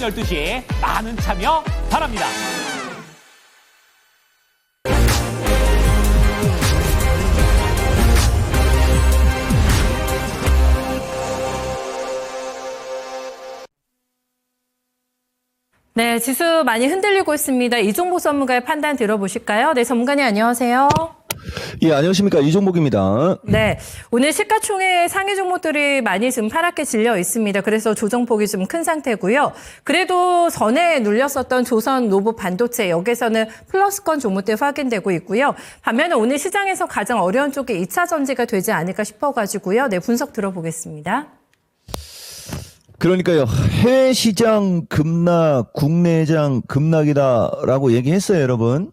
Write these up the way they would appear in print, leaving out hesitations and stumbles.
오전 12시 많은 참여 바랍니다. 네, 지수 많이 흔들리고 있습니다. 이종복 전문가의 판단 들어보실까요? 네, 전문가님 안녕하세요. 예, 안녕하십니까. 이종복입니다. 네, 오늘 시가총액 상위 종목들이 많이 지금 파랗게 질려 있습니다. 그래서 조정폭이 좀 큰 상태고요. 그래도 전에 눌렸었던 조선 노부 반도체 여기서는 플러스권 종목들 확인되고 있고요. 반면에 오늘 시장에서 가장 어려운 쪽이 2차 전지가 되지 않을까 싶어가지고요. 네, 분석 들어보겠습니다. 그러니까요. 해외 시장 급락, 국내장 급락이다라고 얘기했어요, 여러분.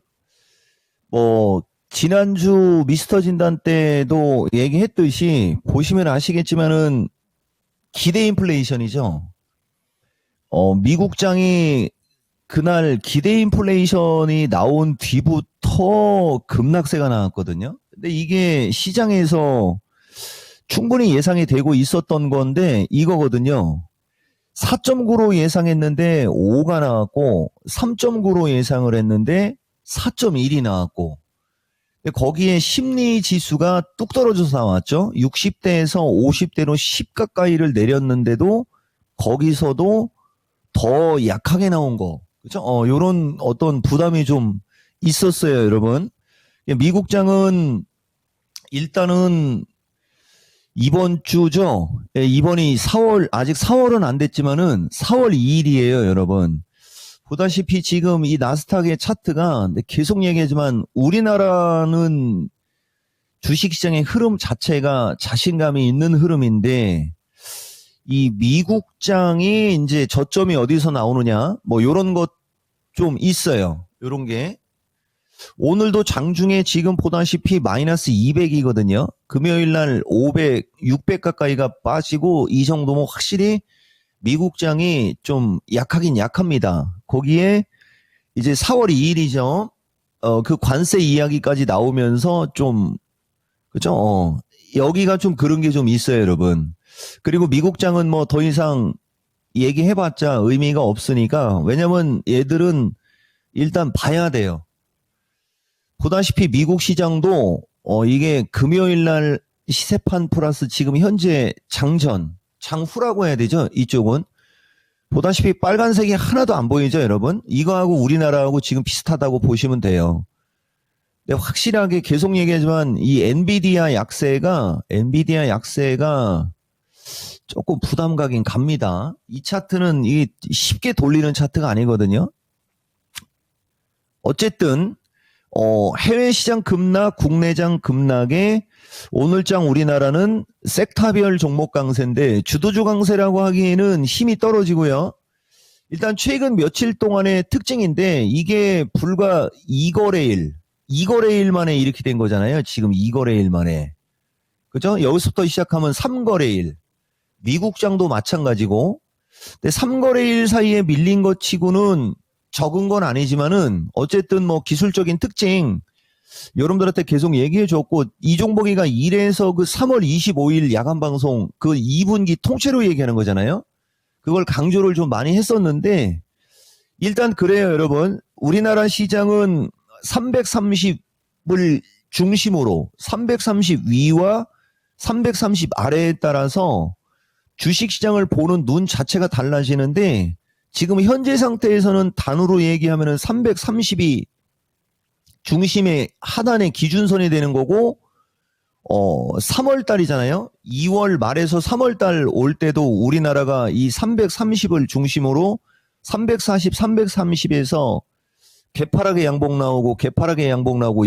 지난주 미스터 진단 때도 얘기했듯이 보시면 아시겠지만은 기대 인플레이션이죠. 미국장이 그날 기대 인플레이션이 나온 뒤부터 급락세가 나왔거든요. 근데 이게 시장에서 충분히 예상이 되고 있었던 건데 이거거든요. 4.9로 예상했는데 5가 나왔고 3.9로 예상을 했는데 4.1이 나왔고 거기에 심리 지수가 뚝 떨어져서 나왔죠. 60대에서 50대로 10 가까이를 내렸는데도 거기서도 더 약하게 나온 거. 그렇죠? 요런 어떤 부담이 좀 있었어요, 여러분. 미국장은 일단은 이번 주죠. 예, 이번이 4월, 아직 4월은 안 됐지만은 4월 2일이에요, 여러분. 보다시피 지금 이 나스닥의 차트가 계속 얘기하지만 우리나라는 주식시장의 흐름 자체가 자신감이 있는 흐름인데 이 미국장이 이제 저점이 어디서 나오느냐 뭐 요런 것 좀 있어요. 요런 게. 오늘도 장중에 지금 보다시피 마이너스 200이거든요. 금요일 날 500, 600 가까이가 빠지고 이 정도면 확실히 미국장이 좀 약하긴 약합니다. 거기에 이제 4월 2일이죠. 그 관세 이야기까지 나오면서 좀, 그죠? 여기가 좀 그런 게 좀 있어요, 여러분. 그리고 미국장은 뭐 더 이상 얘기해봤자 의미가 없으니까, 왜냐면 얘들은 일단 봐야 돼요. 보다시피 미국 시장도 이게 금요일 날 시세판 플러스 지금 현재 장후라고 해야 되죠. 이쪽은 보다시피 빨간색이 하나도 안 보이죠, 여러분. 이거하고 우리나라하고 지금 비슷하다고 보시면 돼요. 근데 확실하게 계속 얘기하지만 이 엔비디아 약세가 조금 부담 가긴 갑니다. 이 차트는 이게 쉽게 돌리는 차트가 아니거든요. 어쨌든 해외 시장 급락, 국내장 급락에 오늘장 우리나라는 섹터별 종목 강세인데 주도주 강세라고 하기에는 힘이 떨어지고요. 일단 최근 며칠 동안의 특징인데 이게 불과 2거래일 만에 이렇게 된 거잖아요. 지금 2거래일 만에. 그죠? 여기서부터 시작하면 3거래일. 미국장도 마찬가지고. 근데 3거래일 사이에 밀린 것 치고는 적은 건 아니지만은 어쨌든 뭐 기술적인 특징 여러분들한테 계속 얘기해 줬고 이종복이가 1에서 그 3월 25일 야간 방송 그 2분기 통째로 얘기하는 거잖아요. 그걸 강조를 좀 많이 했었는데 일단 그래요, 여러분. 우리나라 시장은 330을 중심으로 330 위와 330 아래에 따라서 주식시장을 보는 눈 자체가 달라지는데 지금 현재 상태에서는 단으로 얘기하면은 330이 중심의 하단의 기준선이 되는 거고, 3월 달이잖아요. 2월 말에서 3월 달 올 때도 우리나라가 이 330을 중심으로 340, 330에서 개파랗게 양봉 나오고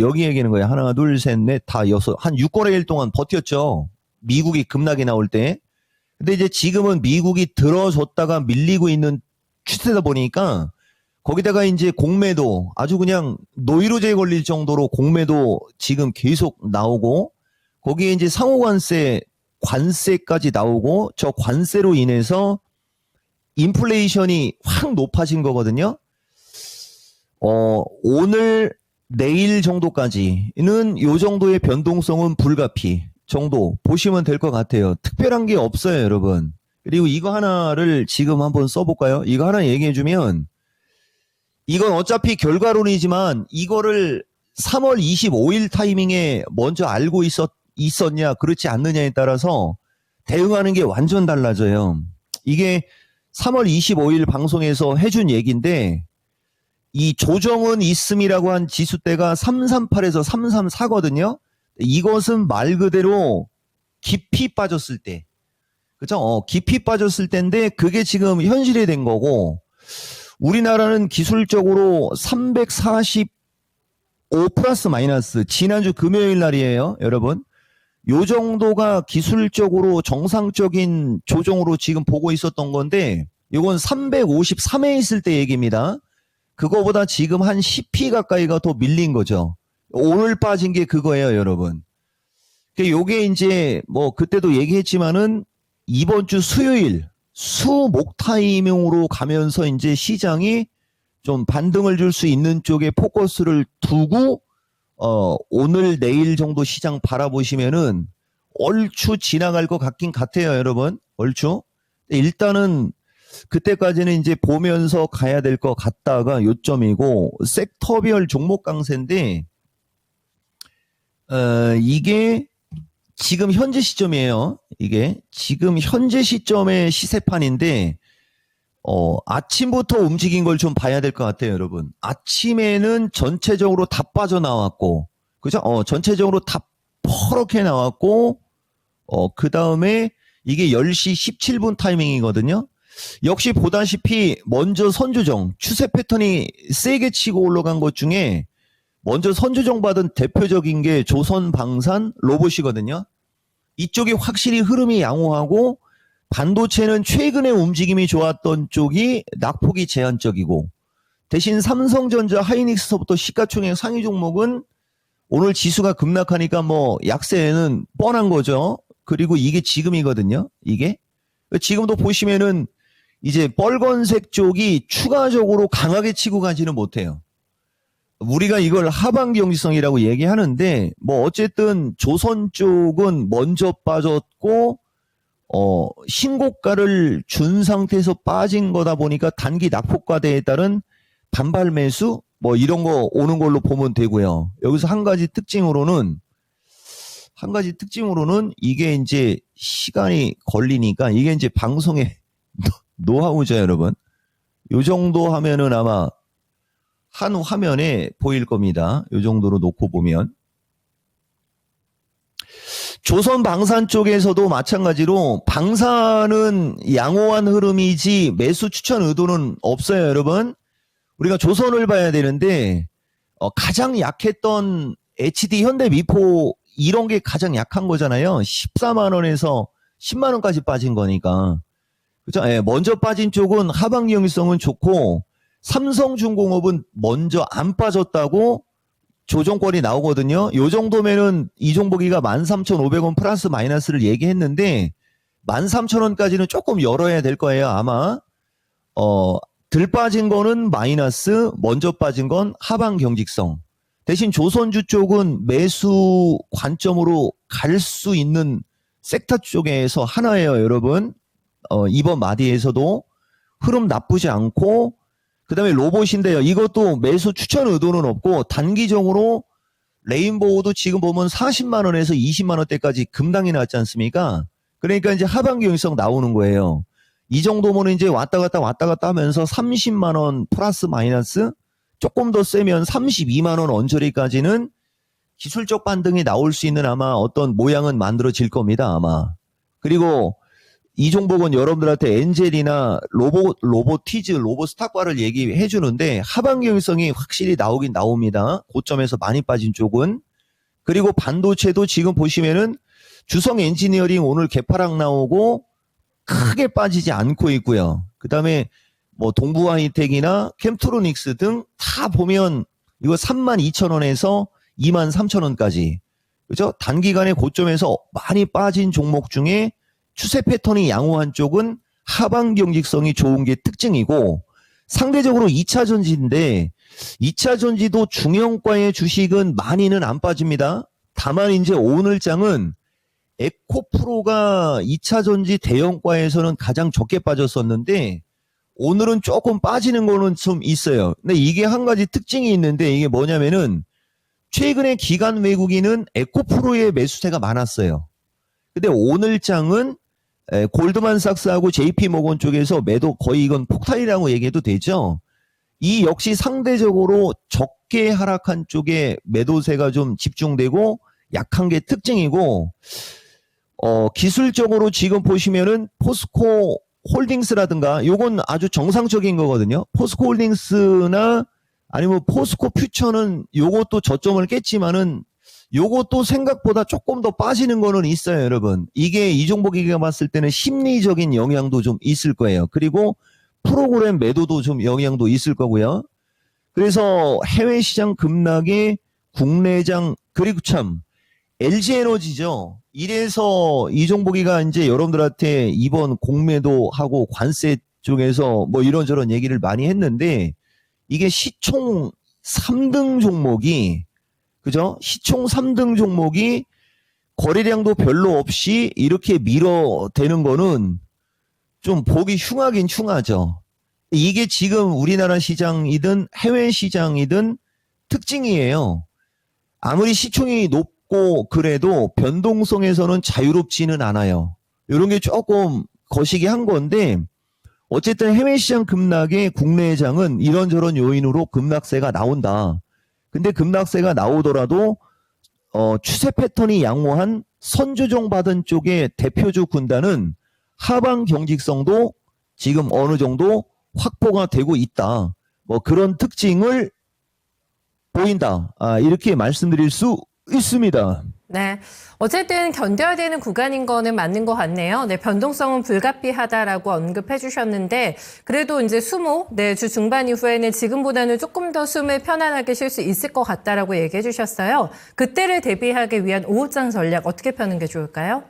여기 얘기하는 거예요. 하나, 둘, 셋, 넷, 다 여섯. 한 6거래일 동안 버텼죠. 미국이 급락이 나올 때. 근데 이제 지금은 미국이 들어줬다가 밀리고 있는 추세다 보니까 거기다가 이제 공매도 아주 그냥 노이로제에 걸릴 정도로 공매도 지금 계속 나오고 거기에 이제 관세까지 나오고 저 관세로 인해서 인플레이션이 확 높아진 거거든요. 오늘 내일 정도까지는 요 정도의 변동성은 불가피 정도 보시면 될 것 같아요. 특별한 게 없어요, 여러분. 그리고 이거 하나를 지금 한번 써볼까요? 이거 하나 얘기해주면, 이건 어차피 결과론이지만 이거를 3월 25일 타이밍에 먼저 알고 있었냐 그렇지 않느냐에 따라서 대응하는 게 완전 달라져요. 이게 3월 25일 방송에서 해준 얘기인데, 이 조정은 있음이라고 한 지수대가 338에서 334거든요. 이것은 말 그대로 깊이 빠졌을 때, 그죠? 깊이 빠졌을 때인데 그게 지금 현실이 된 거고, 우리나라는 기술적으로 345 플러스 마이너스, 지난주 금요일 날이에요, 여러분. 요 정도가 기술적으로 정상적인 조정으로 지금 보고 있었던 건데, 이건 353에 있을 때 얘기입니다. 그거보다 지금 한 10p 가까이가 더 밀린 거죠. 오늘 빠진 게 그거예요, 여러분. 요게 이제 뭐 그때도 얘기했지만은 이번 주 수요일 수목 타이밍으로 가면서 이제 시장이 좀 반등을 줄 수 있는 쪽에 포커스를 두고 오늘 내일 정도 시장 바라보시면은 얼추 지나갈 것 같긴 같아요, 여러분. 얼추. 일단은 그때까지는 이제 보면서 가야 될 것 같다가 요점이고, 섹터별 종목 강세인데 이게 지금 현재 시점이에요. 이게 지금 현재 시점의 시세판인데 아침부터 움직인 걸 좀 봐야 될 것 같아요, 여러분. 아침에는 전체적으로 다 빠져나왔고, 그죠? 전체적으로 다 퍼렇게 나왔고, 그 다음에 이게 10시 17분 타이밍이거든요. 역시 보다시피 먼저 선조정, 추세 패턴이 세게 치고 올라간 것 중에 먼저 선조정 받은 대표적인 게 조선방산 로봇이거든요. 이쪽이 확실히 흐름이 양호하고, 반도체는 최근에 움직임이 좋았던 쪽이 낙폭이 제한적이고, 대신 삼성전자, 하이닉스부터 시가총액 상위 종목은 오늘 지수가 급락하니까 뭐 약세는 뻔한 거죠. 그리고 이게 지금이거든요. 이게 지금도 보시면은 이제 빨간색 쪽이 추가적으로 강하게 치고 가지는 못해요. 우리가 이걸 하방 경직성이라고 얘기하는데, 뭐 어쨌든 조선 쪽은 먼저 빠졌고 신고가를 준 상태에서 빠진 거다 보니까 단기 낙폭과대에 따른 반발 매수 뭐 이런 거 오는 걸로 보면 되고요. 여기서 한 가지 특징으로는 이게 이제 시간이 걸리니까, 이게 이제 방송의 노하우죠, 여러분. 요 정도 하면은 아마 한 화면에 보일 겁니다. 요 정도로 놓고 보면. 조선 방산 쪽에서도 마찬가지로 방산은 양호한 흐름이지 매수 추천 의도는 없어요, 여러분. 우리가 조선을 봐야 되는데 가장 약했던 HD 현대미포 이런 게 가장 약한 거잖아요. 14만 원에서 10만 원까지 빠진 거니까. 그죠? 예, 먼저 빠진 쪽은 하방 경직성은 좋고, 삼성중공업은 먼저 안 빠졌다고 조정권이 나오거든요. 요 정도면은 이종복이가 13,500원 플러스 마이너스를 얘기했는데 13,000원까지는 조금 열어야 될 거예요, 아마. 들 빠진 거는 마이너스, 먼저 빠진 건 하방 경직성. 대신 조선주 쪽은 매수 관점으로 갈 수 있는 섹터 쪽에서 하나예요, 여러분. 이번 마디에서도 흐름 나쁘지 않고, 그 다음에 로봇인데요. 이것도 매수 추천 의도는 없고, 단기적으로 레인보우도 지금 보면 40만 원에서 20만 원대까지 급락이 났지 않습니까? 그러니까 이제 하방 경직성 나오는 거예요. 이 정도면 이제 왔다 갔다 하면서 30만 원 플러스 마이너스, 조금 더 세면 32만 원 언저리까지는 기술적 반등이 나올 수 있는 아마 어떤 모양은 만들어질 겁니다, 아마. 그리고 이 종목은 여러분들한테 엔젤이나 로보티즈, 로보스탁과를 얘기해 주는데 하방 경직성이 확실히 나오긴 나옵니다. 고점에서 많이 빠진 쪽은. 그리고 반도체도 지금 보시면은 주성 엔지니어링 오늘 개파락 나오고 크게 빠지지 않고 있고요. 그 다음에 뭐 동부하이텍이나 캠트로닉스 등 다 보면 이거 32,000원에서 23,000원까지. 그죠? 단기간에 고점에서 많이 빠진 종목 중에 추세 패턴이 양호한 쪽은 하방 경직성이 좋은 게 특징이고, 상대적으로 2차 전지인데 2차 전지도 중형과의 주식은 많이는 안 빠집니다. 다만 이제 오늘장은 에코프로가 2차 전지 대형과에서는 가장 적게 빠졌었는데 오늘은 조금 빠지는 거는 좀 있어요. 근데 이게 한 가지 특징이 있는데 이게 뭐냐면은 최근에 기관 외국인은 에코프로의 매수세가 많았어요. 근데 오늘 장은 골드만삭스하고 JP모건 쪽에서 매도 거의 이건 폭탄이라고 얘기해도 되죠. 이 역시 상대적으로 적게 하락한 쪽에 매도세가 좀 집중되고 약한 게 특징이고 기술적으로 지금 보시면은 포스코 홀딩스라든가 요건 아주 정상적인 거거든요. 포스코 홀딩스나 아니면 포스코 퓨처는 요것도 저점을 깼지만은 요것도 생각보다 조금 더 빠지는 거는 있어요, 여러분. 이게 이종복이가 봤을 때는 심리적인 영향도 좀 있을 거예요. 그리고 프로그램 매도도 좀 영향도 있을 거고요. 그래서 해외 시장 급락에 국내장 그리고 참 LG에너지죠. 이래서 이종복이가 이제 여러분들한테 이번 공매도 하고 관세 쪽에서 뭐 이런저런 얘기를 많이 했는데 이게 시총 3등 종목이 그죠? 시총 3등 종목이 거래량도 별로 없이 이렇게 밀어대는 거는 좀 보기 흉하긴 흉하죠. 이게 지금 우리나라 시장이든 해외 시장이든 특징이에요. 아무리 시총이 높고 그래도 변동성에서는 자유롭지는 않아요. 이런 게 조금 거시기 한 건데 어쨌든 해외 시장 급락에 국내 장은 이런저런 요인으로 급락세가 나온다. 근데 급락세가 나오더라도 추세 패턴이 양호한 선조정 받은 쪽의 대표주 군단은 하방 경직성도 지금 어느 정도 확보가 되고 있다. 뭐 그런 특징을 보인다. 이렇게 말씀드릴 수 있습니다. 네. 어쨌든 견뎌야 되는 구간인 거는 맞는 것 같네요. 네. 변동성은 불가피하다라고 언급해 주셨는데, 그래도 이제 수모, 네. 주 중반 이후에는 지금보다는 조금 더 숨을 편안하게 쉴 수 있을 것 같다라고 얘기해 주셨어요. 그때를 대비하기 위한 오후장 전략 어떻게 펴는 게 좋을까요?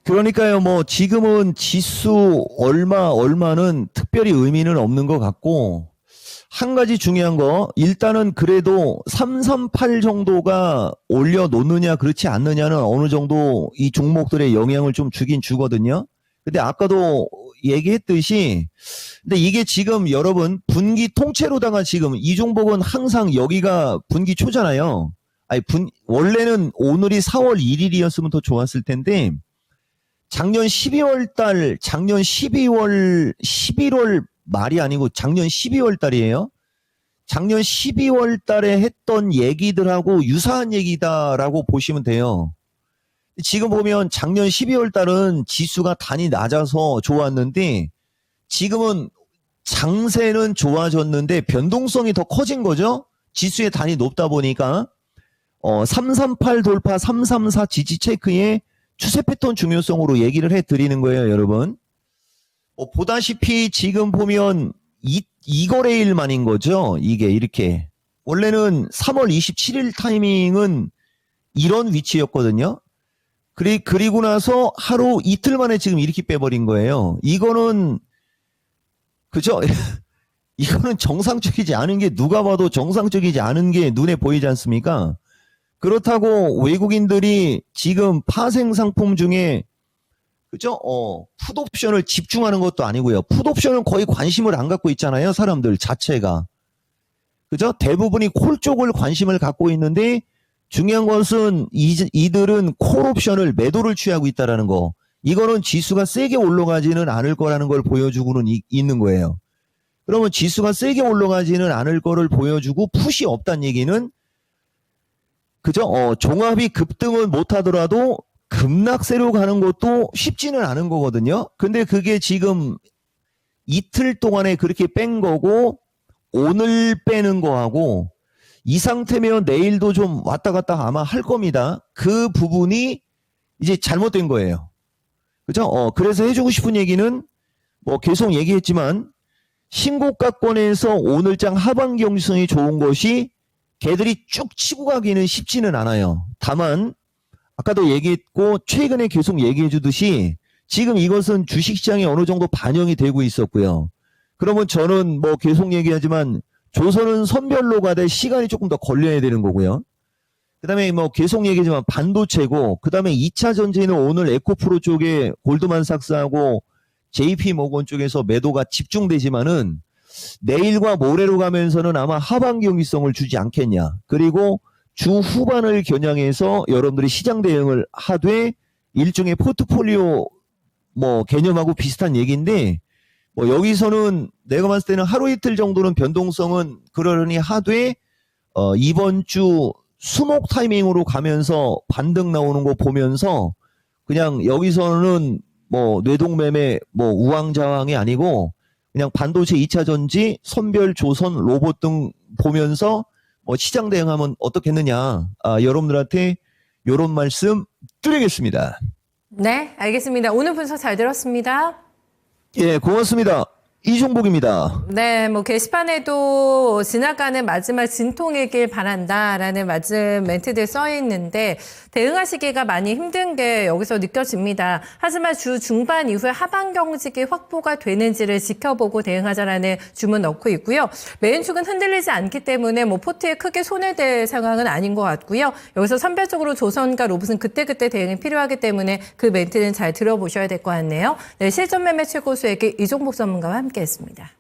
그러니까요, 뭐, 지금은 지수 얼마는 특별히 의미는 없는 것 같고, 한 가지 중요한 거, 일단은 그래도 338 정도가 올려놓느냐, 그렇지 않느냐는 어느 정도 이 종목들의 영향을 좀 주긴 주거든요. 근데 아까도 얘기했듯이, 근데 이게 지금 여러분, 분기 통째로다가 지금 이 종목은 항상 여기가 분기 초잖아요. 원래는 오늘이 4월 1일이었으면 더 좋았을 텐데, 작년 12월 달, 작년 11월 말이 아니고 작년 12월 달이에요. 작년 12월 달에 했던 얘기들하고 유사한 얘기다라고 보시면 돼요. 지금 보면 작년 12월 달은 지수가 단이 낮아서 좋았는데 지금은 장세는 좋아졌는데 변동성이 더 커진 거죠. 지수의 단이 높다 보니까 338 돌파 334 지지 체크에 추세 패턴 중요성으로 얘기를 해드리는 거예요, 여러분. 보다시피 지금 보면 이거래일 만인 거죠. 이게 이렇게. 원래는 3월 27일 타이밍은 이런 위치였거든요. 그리고 나서 하루 이틀 만에 지금 이렇게 빼버린 거예요. 이거는 그죠? 이거는 정상적이지 않은 게 누가 봐도 정상적이지 않은 게 눈에 보이지 않습니까? 그렇다고 외국인들이 지금 파생 상품 중에 그죠? 풋옵션을 집중하는 것도 아니고요. 풋옵션은 거의 관심을 안 갖고 있잖아요. 사람들 자체가. 그죠? 대부분이 콜 쪽을 관심을 갖고 있는데 중요한 것은 이들은 콜옵션을 매도를 취하고 있다는 거. 이거는 지수가 세게 올라가지는 않을 거라는 걸 보여주고는 있는 거예요. 그러면 지수가 세게 올라가지는 않을 거를 보여주고 풋이 없다는 얘기는 그죠? 종합이 급등은 못하더라도 급락세로 가는 것도 쉽지는 않은 거거든요. 근데 그게 지금 이틀 동안에 그렇게 뺀 거고 오늘 빼는 거하고 이 상태면 내일도 좀 왔다 갔다 아마 할 겁니다. 그 부분이 이제 잘못된 거예요. 그죠? 그래서 해주고 싶은 얘기는 뭐 계속 얘기했지만 신고가권에서 오늘장 하반기 경직성이 좋은 것이 걔들이 쭉 치고 가기는 쉽지는 않아요. 다만 아까도 얘기했고 최근에 계속 얘기해 주듯이 지금 이것은 주식시장에 어느 정도 반영이 되고 있었고요. 그러면 저는 뭐 계속 얘기하지만 조선은 선별로 가되 시간이 조금 더 걸려야 되는 거고요. 그다음에 뭐 계속 얘기지만 반도체고, 그다음에 2차 전지는 오늘 에코프로 쪽에 골드만삭스하고 JP 모건 쪽에서 매도가 집중되지만은 내일과 모레로 가면서는 아마 하방 경기성을 주지 않겠냐. 그리고 주 후반을 겨냥해서 여러분들이 시장 대응을 하되 일종의 포트폴리오 뭐 개념하고 비슷한 얘기인데, 뭐 여기서는 내가 봤을 때는 하루 이틀 정도는 변동성은 그러려니 하되 이번 주 수목 타이밍으로 가면서 반등 나오는 거 보면서 그냥 여기서는 뭐 뇌동매매 뭐 우왕좌왕이 아니고 그냥 반도체 2차 전지, 선별, 조선, 로봇 등 보면서 시장 대응하면 어떻겠느냐. 여러분들한테 이런 말씀 드리겠습니다. 네, 알겠습니다. 오늘 분석 잘 들었습니다. 예, 고맙습니다. 이종복입니다. 네, 뭐 게시판에도 지나가는 마지막 진통이길 바란다라는 맞은 멘트들 써 있는데 대응하시기가 많이 힘든 게 여기서 느껴집니다. 하지만 주 중반 이후에 하방 경직이 확보가 되는지를 지켜보고 대응하자라는 주문 넣고 있고요. 메인축은 흔들리지 않기 때문에 뭐 포트에 크게 손해될 상황은 아닌 것 같고요. 여기서 선별적으로 조선과 로봇은 그때그때 대응이 필요하기 때문에 그 멘트는 잘 들어보셔야 될 것 같네요. 네, 실전 매매 최고수에게 이종복 전문가와 함께했습니다.